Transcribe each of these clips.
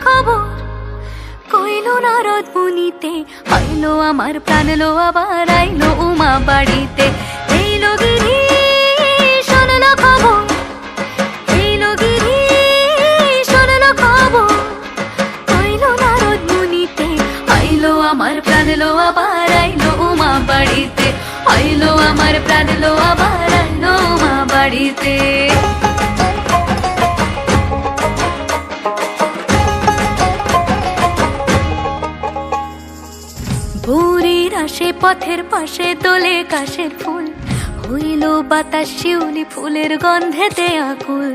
খবর কইলো নারদ মুনিতে, আইলো আমার প্রাণ লো আবার আইলো উমা বাড়িতে। এইলো গিরি শোনলো খবর, এইলো গিরি শোনলো খবর কইলো নারদ মুনিতে, আইলো আমার প্রাণ লো আবার আইলো উমা বাড়িতে, আইলো আমার প্রাণ লো আবার আইলো উমা বাড়িতে। ভোরের আসে পথের পাশে দোলে কাশের ফুল, হইল বাতাস শিউলি ফুলের গন্ধেতে আকুল।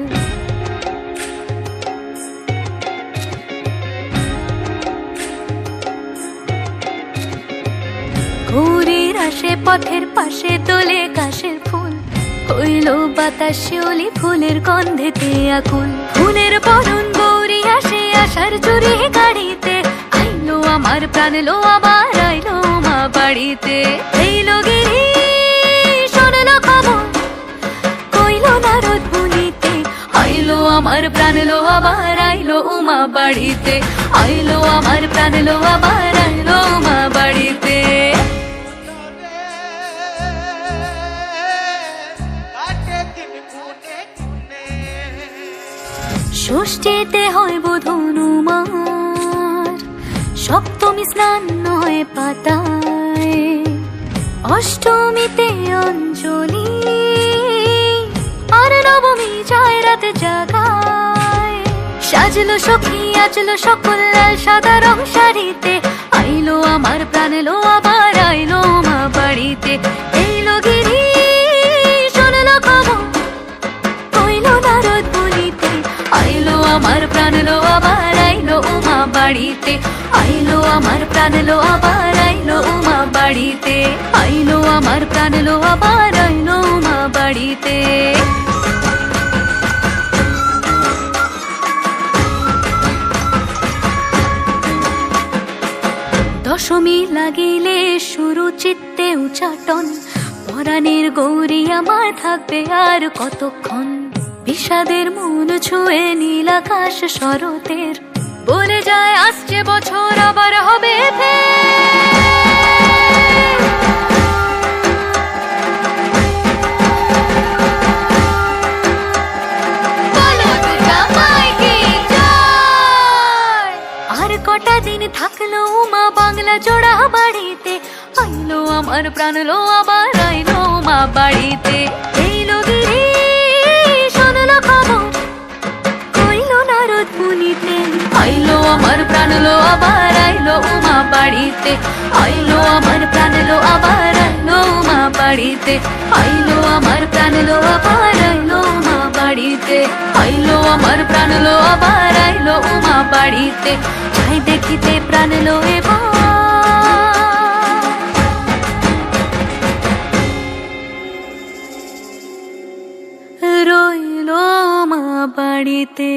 ভোরের আসে পথের পাশে দোলে কাশের ফুল, হইল বাতাস শিউলি ফুলের গন্ধেতে আকুল। ফুলের বরণ গৌরী আসে আশার চুরি গাড়িতে, আইলো আমার প্রাণ লো আবার আইলো মা বাড়িতে। এইলো গিরি শোনলো খবর কইলো নারদ মুনিতে, আইলো আমার প্রাণ লো আবার আইলো উমা বাড়িতে, আইলো আমার প্রাণ লো আবার আইলো উমা বাড়িতে। ষষ্ঠীতে হয় বোধন উমার, সপ্তমী স্নান নয় পাতায়, অষ্টমীতে অঞ্জলি, আর নবমী যায় রাত জাগায়। সাজলো সখী আজলো সকল লাল সাদা রং শাড়িতে, আইলো আমার প্রাণ লো আবার আইলো মা বাড়িতে। এইলো গিরি শোনলো খবর কইলো নারদ মুনিতে, আইলো আমার প্রাণ লো আবার আইলো উমা বাড়িতে, আইলো আমার প্রাণ লো আবার আইলো উমা বাড়িতে, আইলো আমার প্রাণ লো আবার আইলো উমা বাড়িতে। দশমী লাগিলে শুরু চিত্তে উচাটন, পরাণের গৌরী আমার থাকবে আর কতক্ষণ। বিষাদের মন ছুঁয়ে নীল আকাশ শরতের, বলে যায় আসছে বছর আবার হবে আর কটা দিন থাকলো মা বাংলা জোড়া বাড়িতে, আইলো আমার প্রাণ লো আবার আইলো মা বাড়িতে। এইলো গিরি শোনলো খবর কইলো নারদ মুনিতে, আইলো আমার প্রাণ লো আবার আইলো উমা বাড়িতে, আইলো আমার প্রাণ লো আবার আইলো উমা বাড়িতে, আইলো আমার প্রাণ লো আবার আইলো উমা বাড়িতে, আইলো আমার প্রাণ লো আবার আইলো উমা বাড়িতে। যাই দেখিতে প্রাণ লো এবার রইলো মা বাড়িতে।